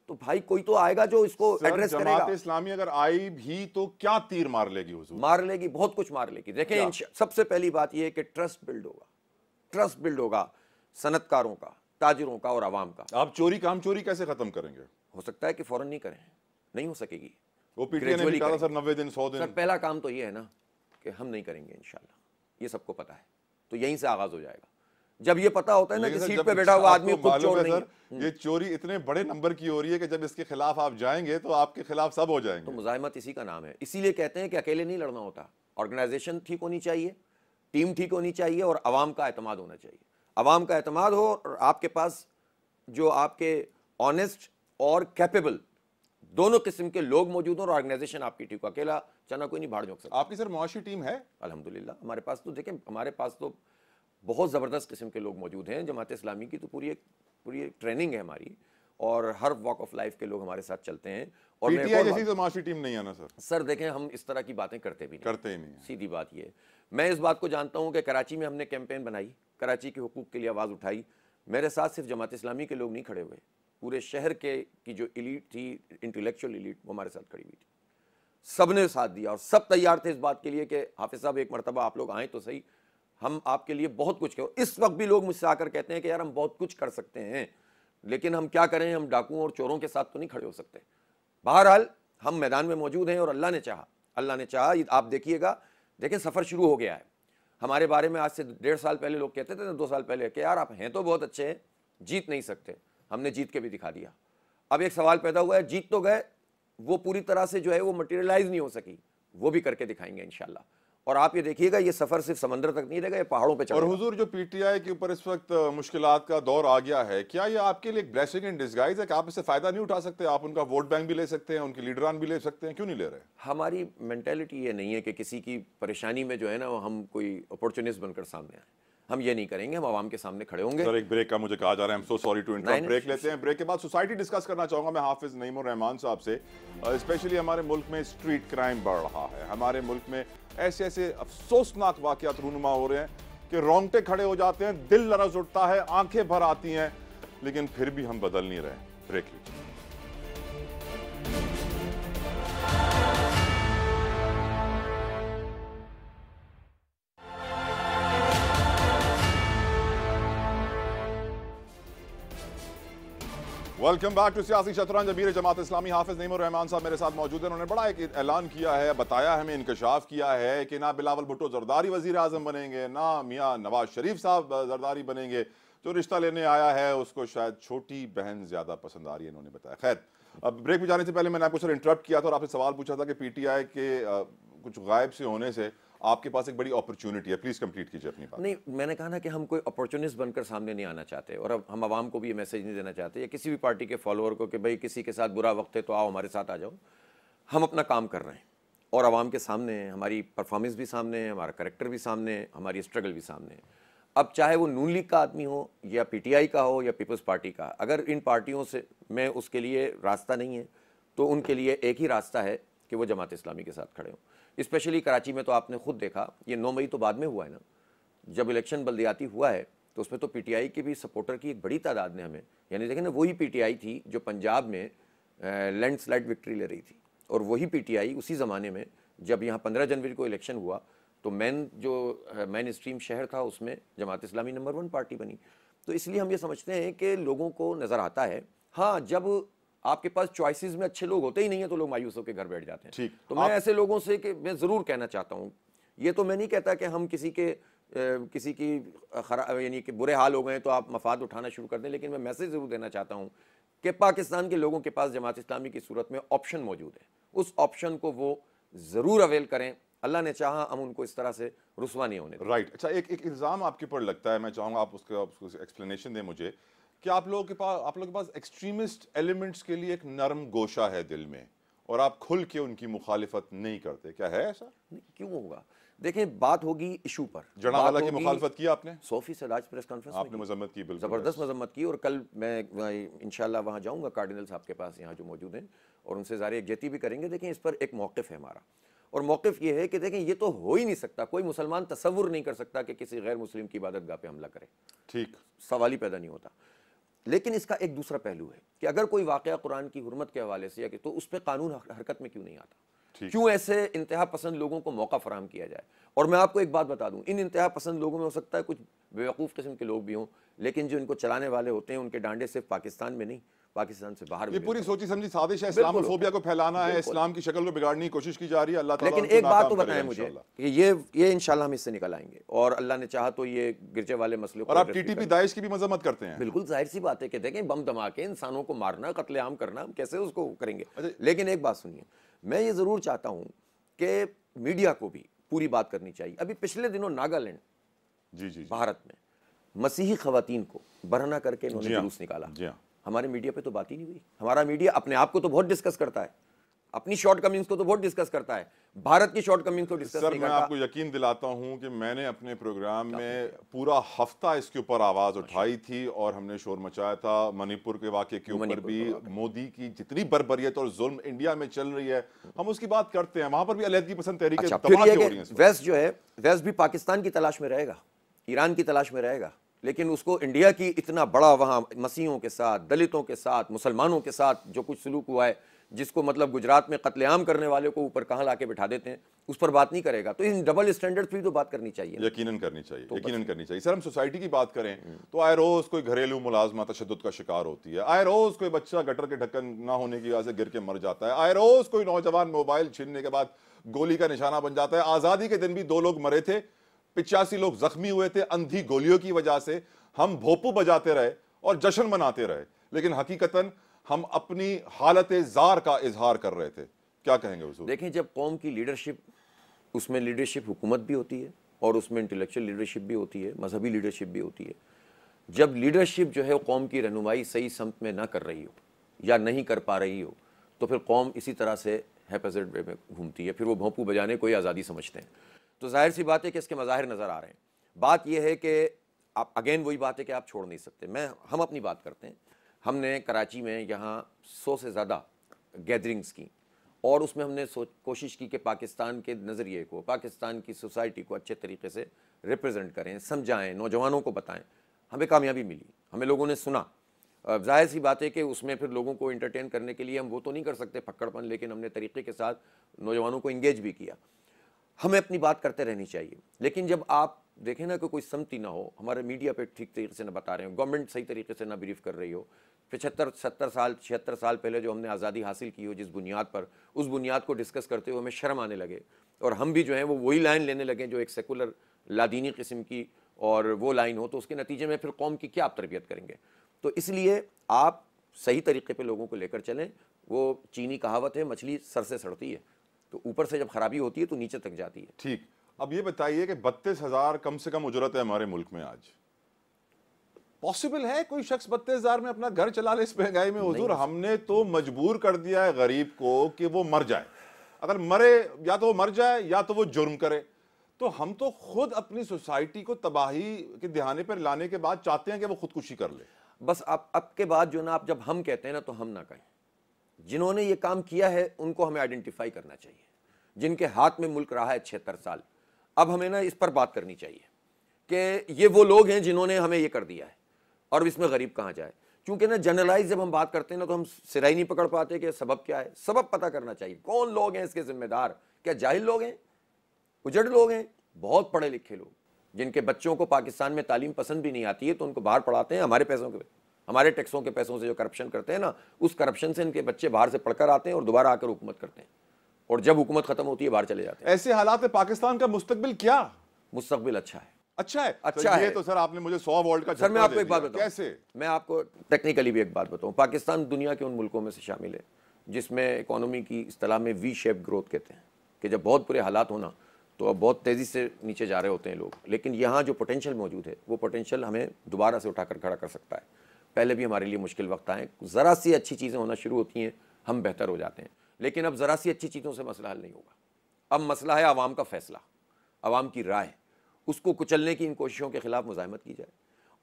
तो भाई कोई तो आएगा जो इसको एड्रेस करेगा। जमात इस्लामी अगर आई भी तो क्या तीर मार लेगी हुजूर? मार लेगी, बहुत कुछ मार लेगी। देखें, सबसे पहली बात यह है कि ट्रस्ट बिल्ड होगा। ट्रस्ट बिल्ड होगा सनतकारों का, ताजिरों का और आवाम का। आप चोरी कामचोरी कैसे खत्म करेंगे? हो सकता है कि फौरन नहीं करें, नहीं हो सकेगी। वो पीटीआई ने भी कहा था सर 90 दिन 100 दिन। सर, पहला काम तो ये है ना कि हम नहीं करेंगे इंशाल्लाह, ये सबको पता है, तो यहीं से आगाज हो जाएगा। जब ये पता होता है ना कि सीट पे बैठा हुआ आदमी खुद चोर नहीं है। ये चोरी इतने बड़े नंबर की हो रही है कि जब इसके खिलाफ आप जाएंगे तो आपके खिलाफ सब हो जाएंगे। तो मुजाहिमत इसी का नाम है। इसीलिए कहते हैं कि अकेले नहीं लड़ना होता, ऑर्गेनाइजेशन ठीक होनी चाहिए, टीम ठीक होनी चाहिए और अवाम का एतमाद होना चाहिए। अवाम का एतमाद हो और आपके पास जो आपके ऑनेस्ट और कैपेबल दोनों किस्म के लोग मौजूद हों और ऑर्गेनाइजेशन आपकी ठीक हो। अकेला चना कोई नहीं भाड़ झोंक सकता। आपकी सर मुआशी टीम है? अल्हम्दुलिल्लाह हमारे पास तो देखें, हमारे पास तो बहुत ज़बरदस्त किस्म के लोग मौजूद हैं। जमात इस्लामी की तो पूरी एक ट्रेनिंग है हमारी, और हर वॉक ऑफ लाइफ के लोग हमारे साथ चलते हैं। और पीटीआई जैसी तो मुआशी टीम नहीं है ना सर? सर देखें, हम इस तरह की बातें करते भी नहीं, करते ही नहीं। सीधी बात ये। मैं इस बात को जानता हूँ कि कराची में हमने कैंपेन बनाई, कराची के हुकूक के लिए आवाज़ उठाई। मेरे साथ सिर्फ जमात इस्लामी के लोग नहीं खड़े हुए, पूरे शहर की जो एलीट थी, इंटेलेक्चुअल एलीट, वो हमारे साथ खड़ी हुई थी। सब ने साथ दिया और सब तैयार थे इस बात के लिए कि हाफिज साहब एक मरतबा आप लोग आएँ तो सही, हम आपके लिए बहुत कुछ करें। इस वक्त भी लोग मुझसे आकर कहते हैं कि यार हम बहुत कुछ कर सकते हैं, लेकिन हम क्या करें, हम डाकुओं और चोरों के साथ तो नहीं खड़े हो सकते। बहरहाल हम मैदान में मौजूद हैं और अल्लाह ने चाहा आप देखिएगा। देखें, सफ़र शुरू हो गया है हमारे बारे में। आज से 1.5 साल पहले लोग कहते थे ना, 2 साल पहले, कि यार आप हैं तो बहुत अच्छे हैं, जीत नहीं सकते। हमने जीत के भी दिखा दिया। अब एक सवाल पैदा हुआ है, जीत तो गए, वो पूरी तरह से जो है वो मटेरियलाइज नहीं हो सकी, वो भी करके दिखाएंगे इंशाल्लाह। और आप ये देखिएगा ये सफर सिर्फ समंदर तक नहीं रहेगा, ये पहाड़ों पे और चढ़ेगा। हुजूर, जो पीटीआई के ऊपर इस वक्त मुश्किलात का दौर आ गया है, क्या ये आपके लिए एक ब्लेसिंग इन डिस्गाइज है कि आप इससे फायदा नहीं उठा सकते? आप उनका वोट बैंक भी ले सकते हैं, उनकी लीडरान भी ले सकते हैं, क्यों नहीं ले रहे? हमारी मेंटेलिटी ये नहीं है कि किसी की परेशानी में जो है ना हम कोई अपॉर्चुनिस्ट बनकर सामने आए। हम ये नहीं करेंगे, हम आवाम के सामने खड़े होंगे। सर, एक ब्रेक का मुझे कहा जा रहा है, so sorry to interrupt. Break लेते हैं, ब्रेक के बाद सोसाइटी डिस्कस करना चाहूंगा मैं हाफिज नईमुर रहमान साहब से। स्पेशली हमारे मुल्क में स्ट्रीट क्राइम बढ़ रहा है, हमारे मुल्क में ऐसे ऐसे अफसोसनाक वाकयात रूनुमा हो रहे हैं कि रोंगटे खड़े हो जाते हैं, दिल लरज उठता है, आंखें भर आती हैं, लेकिन फिर भी हम बदल नहीं रहे। ब्रेक लीजिए। वेलकम बैक टू सियासी शतरंज। अमीर जमात इस्लामी हाफिज नईमुर रहमान साहब मेरे साथ मौजूद हैं। उन्होंने बड़ा एक ऐलान किया है, बताया हमें, इंकशाफ किया है कि ना बिलावल भुट्टो जरदारी वजीर आजम बनेंगे, ना मियाँ नवाज शरीफ साहब जरदारी बनेंगे। जो रिश्ता लेने आया है उसको शायद छोटी बहन ज्यादा पसंद आ रही है, इन्होंने बताया। खैर, अब ब्रेक में जाने से पहले मैंने आपको सर इंटरप्ट किया था और आपसे सवाल पूछा था कि पीटीआई के कुछ गायब से होने से आपके पास एक बड़ी अपॉर्चुनिटी है। प्लीज कंप्लीट कीजिए अपनी बात। नहीं, मैंने कहा ना कि हम कोई अपॉर्चुनिस्ट बनकर सामने नहीं आना चाहते, और अब हम आवाम को भी ये मैसेज नहीं देना चाहते या किसी भी पार्टी के फॉलोअर को कि भाई किसी के साथ बुरा वक्त है तो आओ हमारे साथ आ जाओ। हम अपना काम कर रहे हैं और आवाम के सामने है, हमारी परफॉर्मेंस भी सामने है, हमारा करेक्टर भी सामने है, हमारी स्ट्रगल भी सामने है। अब चाहे वो नून लीग का आदमी हो या पीटीआई का हो या पीपल्स पार्टी का, अगर इन पार्टियों से में उसके लिए रास्ता नहीं है तो उनके लिए एक ही रास्ता है कि वो जमात इस्लामी के साथ खड़े हों। स्पेशली कराची में तो आपने खुद देखा, ये 9 मई तो बाद में हुआ है ना, जब इलेक्शन बल्दियाती हुआ है तो उसमें तो पीटीआई के भी सपोर्टर की एक बड़ी तादाद ने हमें, यानी देखें ना, वही पीटीआई थी जो पंजाब में लैंडस्लाइड विक्ट्री ले रही थी, और वही पीटीआई उसी ज़माने में जब यहाँ 15 जनवरी को इलेक्शन हुआ तो मेन स्ट्रीम शहर था उसमें जमात इस्लामी नंबर 1 पार्टी बनी। तो इसलिए हम ये समझते हैं कि लोगों को नज़र आता है, हाँ, जब आपके पास चॉइसेस में अच्छे लोग होते ही नहीं है तो लोग मायूस होकर घर बैठ जाते हैं। ठीक, तो मैं ऐसे लोगों से कि मैं ज़रूर कहना चाहता हूँ, ये तो मैं नहीं कहता कि हम किसी की यानी कि बुरे हाल हो गए तो आप मफाद उठाना शुरू कर दें, लेकिन मैं मैसेज ज़रूर देना चाहता हूँ कि पाकिस्तान के लोगों के पास जमात इस्लामी की सूरत में ऑप्शन मौजूद है, उस ऑप्शन को वो ज़रूर अवेल करें। अल्लाह ने चाहा हम उनको इस तरह से रुसवा नहीं होने दें। राइट। अच्छा, एक इल्ज़ाम आपके ऊपर लगता है, मैं चाहूँगा आप उसको एक्सप्लेनेशन दें मुझे, कि आप लोगों के पास एक्सट्रीमिस्ट एलिमेंट्स के लिए एक नरम गोशा है दिल में और आप खुल के उनकी मुखालिफत नहीं करते। क्या है ऐसा? नहीं, क्यों होगा? देखें, बात होगी इशू पर। जनावाला की मुखालफत की आपने? 100% आज प्रेस कॉन्फ्रेंस आपने मजम्मत की, बिल्कुल ज़बरदस्त मजम्मत की, और कल मैं इंशाल्लाह वहाँ जाऊँगा कार्डिनल साहब के पास, यहाँ जो मौजूद हैं, और उनसे ज़ाहिर यकजहती भी करेंगे। देखें, इस पर एक मौक़िफ़ है हमारा, और मौक़िफ़ ये है कि देखें, ये तो हो ही नहीं सकता, कोई मुसलमान तसव्वुर नहीं कर सकता कि किसी गैर मुस्लिम की इबादतगाह पे हमला करे। ठीक, सवाल ही पैदा नहीं होता। लेकिन इसका एक दूसरा पहलू है कि अगर कोई वाक़या कुरान की हुर्मत के हवाले से या कि, तो उस पर कानून हरकत में क्यों नहीं आता? क्यों ऐसे इंतहा पसंद लोगों को मौका फराहम किया जाए? और मैं आपको एक बात बता दूं, इन इंतहा पसंद लोगों में हो सकता है कुछ बेवकूफ़ किस्म के लोग भी हों, लेकिन जो इनको चलाने वाले होते हैं उनके डांडे सिर्फ पाकिस्तान में नहीं, पाकिस्तान से बाहर ये पूरी सोची समझी साजिश है, इस्लामोफोबिया को फैलाना है, इस्लाम की शक्ल को बिगाड़ने की कोशिश की जा रही है। अल्लाह ताला लेकिन एक बात तो बताएं मुझे कि ये इंशाल्लाह हम इससे निकल आएंगे, और अल्लाह ने चाहा तो ये गिरजे वाले मसले। और आप टीटीपी दाइश की भी मजम्मत करते हैं? बिल्कुल, जाहिर सी बात है कि देखें, बम धमाके, इंसानों को मारना, कत्लेआम करना, हम कैसे उसको करेंगे? लेकिन एक बात सुनिए, मैं ये ज़रूर चाहता हूँ कि मीडिया को भी पूरी बात करनी चाहिए। अभी पिछले दिनों नागालैंड जी भारत में मसीही खवातीन को बरहना करके इन्होंने जुलूस निकाला। हमारे मीडिया पे तो बात ही नहीं हुई। हमारा मीडिया अपने आप को तो बहुत डिस्कस करता है, अपनी शॉर्ट कमिंग्स को तो बहुत डिस्कस करता है, भारत की शॉर्ट कमिंग्स को डिस्कस नहीं करता। सर, मैं आपको यकीन दिलाता हूं कि मैंने अपने प्रोग्राम में पूरा हफ्ता इसके ऊपर आवाज उठाई थी और हमने शोर मचाया था। मणिपुर के वाक़े के ऊपर भी, मोदी की जितनी बर्बरियत और जुल्म इंडिया में चल रही है, हम उसकी बात करते हैं। वहां पर भी अलहदगी पसंद तहरीकें तबाह हो रही हैं। वेस्ट जो है, वेस्ट भी पाकिस्तान की तलाश में रहेगा, ईरान की तलाश में रहेगा, लेकिन उसको इंडिया की इतना बड़ा वहाँ मसीहों के साथ, दलितों के साथ, मुसलमानों के साथ जो कुछ सलूक हुआ है, जिसको मतलब गुजरात में कत्लेआम करने वाले को ऊपर कहाँ लाके बिठा देते हैं, उस पर बात नहीं करेगा। तो इन डबल स्टैंडर्ड पर भी तो बात करनी चाहिए, यकीनन करनी चाहिए, यकीनन करनी चाहिए। सर, हम सोसाइटी की बात करें तो आए रोज कोई घरेलू मुलाजमा तशद्दुद का शिकार होती है, आए रोज कोई बच्चा गटर के ढक्कन ना होने की वजह से गिर के मर जाता है, आए रोज कोई नौजवान मोबाइल छीनने के बाद गोली का निशाना बन जाता है। आज़ादी के दिन भी 2 लोग मरे थे, 85 लोग जख्मी हुए थे अंधी गोलियों की वजह से। हम भोपू बजाते रहे और जश्न मनाते रहे, लेकिन हकीकतन हम अपनी हालत जार का इजहार कर रहे थे। क्या कहेंगे हुजूर? देखें, जब कौम की लीडरशिप उसमें लीडरशिप हुकूमत भी होती है और उसमें इंटेलेक्चुअल लीडरशिप भी होती है, मजहबी लीडरशिप भी होती है। जब लीडरशिप जो है वो कौम की रहनुमाई सही समत में ना कर रही हो या नहीं कर पा रही हो, तो फिर कौम इसी तरह से हैपजेड वे में घूमती है, फिर वो भोंपू बजाने कोई आज़ादी समझते हैं। तो जाहिर सी बात है कि इसके मज़ाहिर नज़र आ रहे हैं। बात यह है कि आप अगेन वही बात है कि आप छोड़ नहीं सकते। हम अपनी बात करते हैं। हमने कराची में यहाँ 100 से ज़्यादा गैदरिंग्स की और उसमें हमने कोशिश की कि पाकिस्तान के नज़रिए को, पाकिस्तान की सोसाइटी को अच्छे तरीके से रिप्रेजेंट करें, समझाएं, नौजवानों को बताएं। हमें कामयाबी मिली, हमें लोगों ने सुना। जाहिर सी बात है कि उसमें फिर लोगों को इंटरटेन करने के लिए हम वो तो नहीं कर सकते फक्कड़पन, लेकिन हमने तरीके के साथ नौजवानों को इंगेज भी किया। हमें अपनी बात करते रहनी चाहिए, लेकिन जब आप देखें ना कि कोई समती ना हो, हमारे मीडिया पे ठीक तरीके से ना बता रहे हो, गवर्नमेंट सही तरीके से ना ब्रीफ कर रही हो, 75-70 साल 76 साल पहले जो हमने आज़ादी हासिल की हो जिस बुनियाद पर, उस बुनियाद को डिस्कस करते हुए हमें शर्म आने लगे और हम भी जो है वो वही लाइन लेने लगे जो एक सेकुलर लादीनी किस्म की और वो लाइन हो, तो उसके नतीजे में फिर कौम की क्या आप तरबियत करेंगे। तो इसलिए आप सही तरीके पे लोगों को लेकर चलें। वो चीनी कहावत है, मछली सर से सड़ती है, तो ऊपर से जब खराबी होती है तो नीचे तक जाती है। ठीक, अब ये बताइए कि 32,000 कम से कम उजरत है हमारे मुल्क में आज। पॉसिबल है कोई शख्स 32,000 में अपना घर चला ले इस महंगाई में? हुजूर, हमने तो मजबूर कर दिया है गरीब को कि वो मर जाए। अगर मरे, या तो वो मर जाए या तो वो जुर्म करे। तो हम तो खुद अपनी सोसाइटी को तबाही के दिहाने पर लाने के बाद चाहते हैं कि वो खुदकुशी कर ले। बस अब के बाद जो ना, आप जब हम कहते हैं ना तो हम ना कहें। जिन्होंने ये काम किया है उनको हमें आइडेंटिफाई करना चाहिए, जिनके हाथ में मुल्क रहा है 76 साल। अब हमें ना इस पर बात करनी चाहिए कि ये वो लोग हैं जिन्होंने हमें ये कर दिया है और इसमें गरीब कहाँ जाए। क्योंकि ना जनरलाइज जब हम बात करते हैं ना तो हम सिराई नहीं पकड़ पाते कि सबब क्या है। सबब पता करना चाहिए, कौन लोग हैं इसके जिम्मेदार। क्या जाहिल लोग हैं, उजड़ लोग हैं, बहुत पढ़े लिखे लोग जिनके बच्चों को पाकिस्तान में तालीम पसंद भी नहीं आती है तो उनको बाहर पढ़ाते हैं हमारे पैसों के, हमारे टैक्सों के पैसों से जो करप्शन करते हैं ना, उस करप्शन से इनके बच्चे बाहर से पढ़कर आते हैं और दोबारा आकर हुकूमत करते हैं और जब हुकूमत खत्म होती है बाहर चले जाते हैं। ऐसे हालात में पाकिस्तान का मुस्तकबिल क्या? मुस्तकबिल अच्छा है। अच्छा है, अच्छा है। ये तो सर आपने मुझे 100 वोल्ट का सर मैं आपको एक बात बताऊं, कैसे? मैं आपको टेक्निकली भी एक बात बताऊं। पाकिस्तान दुनिया के उन मुल्कों में से शामिल है जिसमें इकोनॉमी की इस्तिलाह में वी शेप ग्रोथ कहते हैं कि जब बहुत बुरे हालात होना तो अब बहुत तेज़ी से नीचे जा रहे होते हैं लोग, लेकिन यहाँ जो पोटेंशियल मौजूद है वो पोटेंशियल हमें दोबारा से उठाकर खड़ा कर सकता है। पहले भी हमारे लिए मुश्किल वक्त आए, ज़रा सी अच्छी चीज़ें होना शुरू होती हैं, हम बेहतर हो जाते हैं, लेकिन अब ज़रा सी अच्छी चीज़ों से मसला हल नहीं होगा। अब मसला है आवाम का फैसला, आवाम की राय। उसको कुचलने की इन कोशिशों के खिलाफ मुज़ाहमत की जाए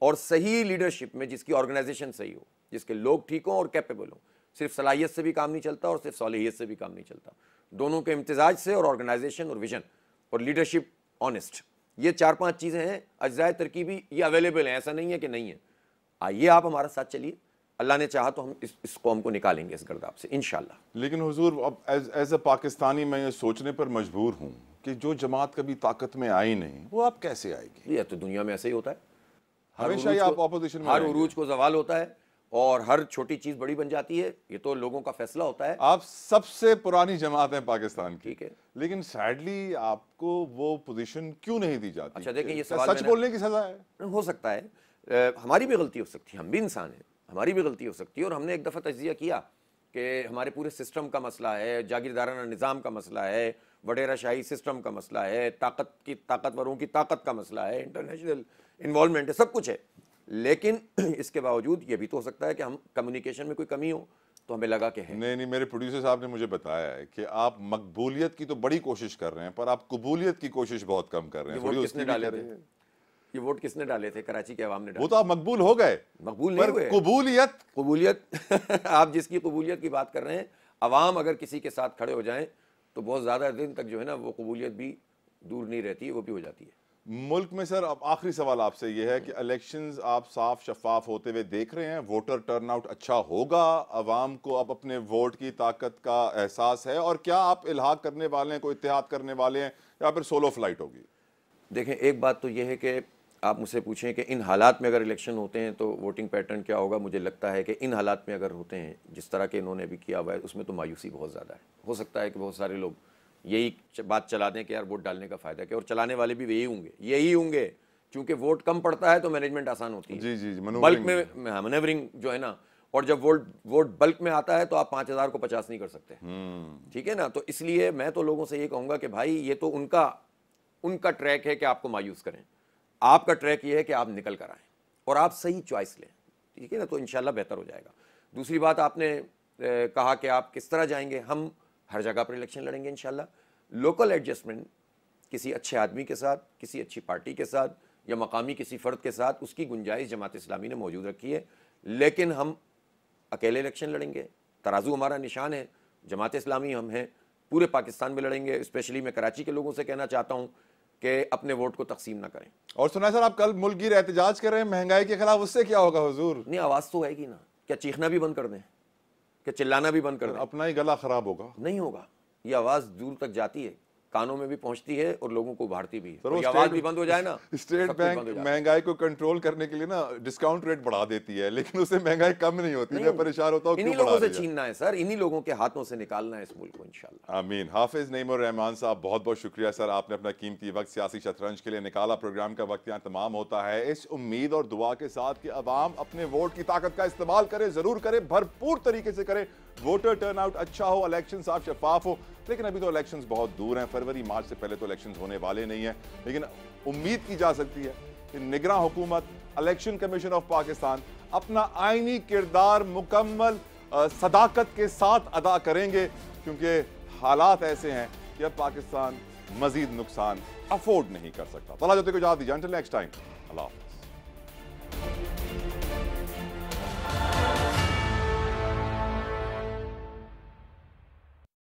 और सही लीडरशिप में जिसकी ऑर्गेनाइजेशन सही हो, जिसके लोग ठीक हों और कैपेबल हों। सिर्फ सलाहियत से भी काम नहीं चलता और सिर्फ सालिहियत से भी काम नहीं चलता, दोनों के इम्तिजाज से और ऑर्गेनाइजेशन और विजन और लीडरशिप ऑनेस्ट, ये 4-5 चीज़ें हैं। अज्जाए तरकीबी ये अवेलेबल हैं, ऐसा नहीं है कि नहीं है। आइए आप हमारे साथ चलिए, अल्लाह ने चाहा तो हम इस कौम को निकालेंगे इस गर्दाब से इंशाल्लाह। लेकिन हुजूर, अब एज अ पाकिस्तानी मैं ये सोचने पर मजबूर हूँ कि जो जमात कभी ताकत में आई नहीं वो अब कैसे आएगी? ये तो दुनिया में ऐसे ही होता है, हमेशा ही आप ऑपोजिशन में हर रहेंगे। उरूज को जवाल होता है और हर छोटी चीज़ बड़ी बन जाती है, ये तो लोगों का फैसला होता है। आप सबसे पुरानी जमात है पाकिस्तान की, ठीक है, लेकिन सैडली आपको वो पोजीशन क्यों नहीं दी जाती? अच्छा देखें, ये क्या सवाल सच बोलने की सजा है? हो सकता है, हमारी भी गलती हो सकती है, हम भी इंसान हैं, हमारी भी गलती हो सकती है। और हमने एक दफ़ा तज्जिया किया कि हमारे पूरे सिस्टम का मसला है, जागीरदाराना निज़ाम का मसला है, वडेरा शाही सिस्टम का मसला है, ताकतवरों की ताकत का मसला है, इंटरनेशनल इन्वॉल्वमेंट है, सब कुछ है। लेकिन इसके बावजूद ये भी तो हो सकता है कि हम कम्युनिकेशन में कोई कमी हो तो हमें लगा कि है। नहीं, मेरे प्रोड्यूसर साहब ने मुझे बताया है कि आप मकबूलियत की तो बड़ी कोशिश कर रहे हैं पर आप कबूलियत की कोशिश बहुत कम कर रहे हैं। वोट किसने डाले थे? ये वोट किसने डाले थे? कराची के अवाम ने डाले। वो तो आप मकबूल हो गए, मकबूल नहीं हुए। कबूलियत आप जिसकी कबूलियत की बात कर रहे हैं, अवाम अगर किसी के साथ खड़े हो जाएं तो बहुत ज़्यादा दिन तक जो है ना वो कबूलियत भी दूर नहीं रहती है, वो भी हो जाती है। मुल्क में सर, अब आखिरी सवाल आपसे ये है कि इलेक्शंस आप साफ शफाफ होते हुए देख रहे हैं, वोटर टर्नआउट अच्छा होगा, अवाम को अब अपने वोट की ताकत का एहसास है, और क्या आप इल्हाक करने वाले हैं, कोई इत्तेहाद करने वाले हैं, या फिर सोलो फ्लाइट होगी? देखें, एक बात तो यह है कि आप मुझसे पूछें कि इन हालात में अगर इलेक्शन होते हैं तो वोटिंग पैटर्न क्या होगा, मुझे लगता है कि इन हालात में अगर होते हैं जिस तरह के इन्होंने अभी किया हुआ है उसमें तो मायूसी बहुत ज़्यादा है। हो सकता है कि बहुत सारे लोग यही बात चला दें कि यार वोट डालने का फ़ायदा क्या, और चलाने वाले भी यही होंगे क्योंकि वोट कम पड़ता है तो मैनेजमेंट आसान होती है। जी, बल्क में मैनेवरिंग जो है ना और जब वोट बल्क में आता है तो आप 5,000 को 50 नहीं कर सकते, ठीक है ना। तो इसलिए मैं तो लोगों से ये कहूंगा कि भाई ये तो उनका ट्रैक है कि आपको मायूस करें, आपका ट्रैक ये है कि आप निकल कर आएँ और आप सही चॉइस लें, ठीक है ना, तो इंशाल्लाह बेहतर हो जाएगा। दूसरी बात आपने कहा कि आप किस तरह जाएंगे, हम हर जगह पर इलेक्शन लड़ेंगे इंशाल्लाह। लोकल एडजस्टमेंट किसी अच्छे आदमी के साथ, किसी अच्छी पार्टी के साथ या मकामी किसी फ़र्द के साथ, उसकी गुंजाइश जमात इस्लामी ने मौजूद रखी है, लेकिन हम अकेले इलेक्शन लड़ेंगे। तराजू हमारा निशान है, जमात इस्लामी हम हैं, पूरे पाकिस्तान में लड़ेंगे। स्पेशली मैं कराची के लोगों से कहना चाहता हूँ कि अपने वोट को तकसीम ना करें। और सुना सर आप कल मुल्कगीर एहतजाज कर रहे हैं महंगाई के खिलाफ, उससे क्या होगा हुजूर? नहीं, आवाज़ तो आएगी ना। क्या चीखना भी बंद कर दें, क्या चिल्लाना भी बंद कर दें? अपना ही गला खराब होगा? नहीं होगा, ये आवाज़ दूर तक जाती है, कानों में भी पहुंचती है और लोगों को उभारती भी है। सर, और आवाज़ भी बंद हो जाए ना, स्टेट बैंक महंगाई को कंट्रोल करने के लिए ना डिस्काउंट रेट बढ़ा देती है, लेकिन उससे महंगाई कम नहीं होती। मैं परेशान होता हूँ, इन्हीं लोगों से छीनना है सर, इन्हीं लोगों के हाथों से निकालना है इस मुल्क को इंशाल्लाह। आमीन। हाफिज नईमुर रहमान साहब, बहुत बहुत शुक्रिया सर, आपने अपना कीमती वक्त सियासी शतरंज के लिए निकाला। प्रोग्राम का वक्त यहाँ तमाम होता है, इस उम्मीद और दुआ के साथ कि अवाम अपने वोट की ताकत का इस्तेमाल करे, जरूर करे, भरपूर तरीके से करे, वोटर टर्नआउट अच्छा हो, इलेक्शन साफ शफाफ हो। लेकिन अभी तो इलेक्शंस बहुत दूर हैं, फरवरी मार्च से पहले तो इलेक्शंस होने वाले नहीं हैं। लेकिन उम्मीद की जा सकती है कि निगरां हुकूमत, इलेक्शन कमीशन ऑफ पाकिस्तान अपना आईनी किरदार मुकम्मल सदाकत के साथ अदा करेंगे, क्योंकि हालात ऐसे हैं कि अब पाकिस्तान मजीद नुकसान अफोर्ड नहीं कर सकता। तला जाते को इजाज़त दीजिए, अंटिल नेक्स्ट टाइम, अल्लाह हाफ़िज़।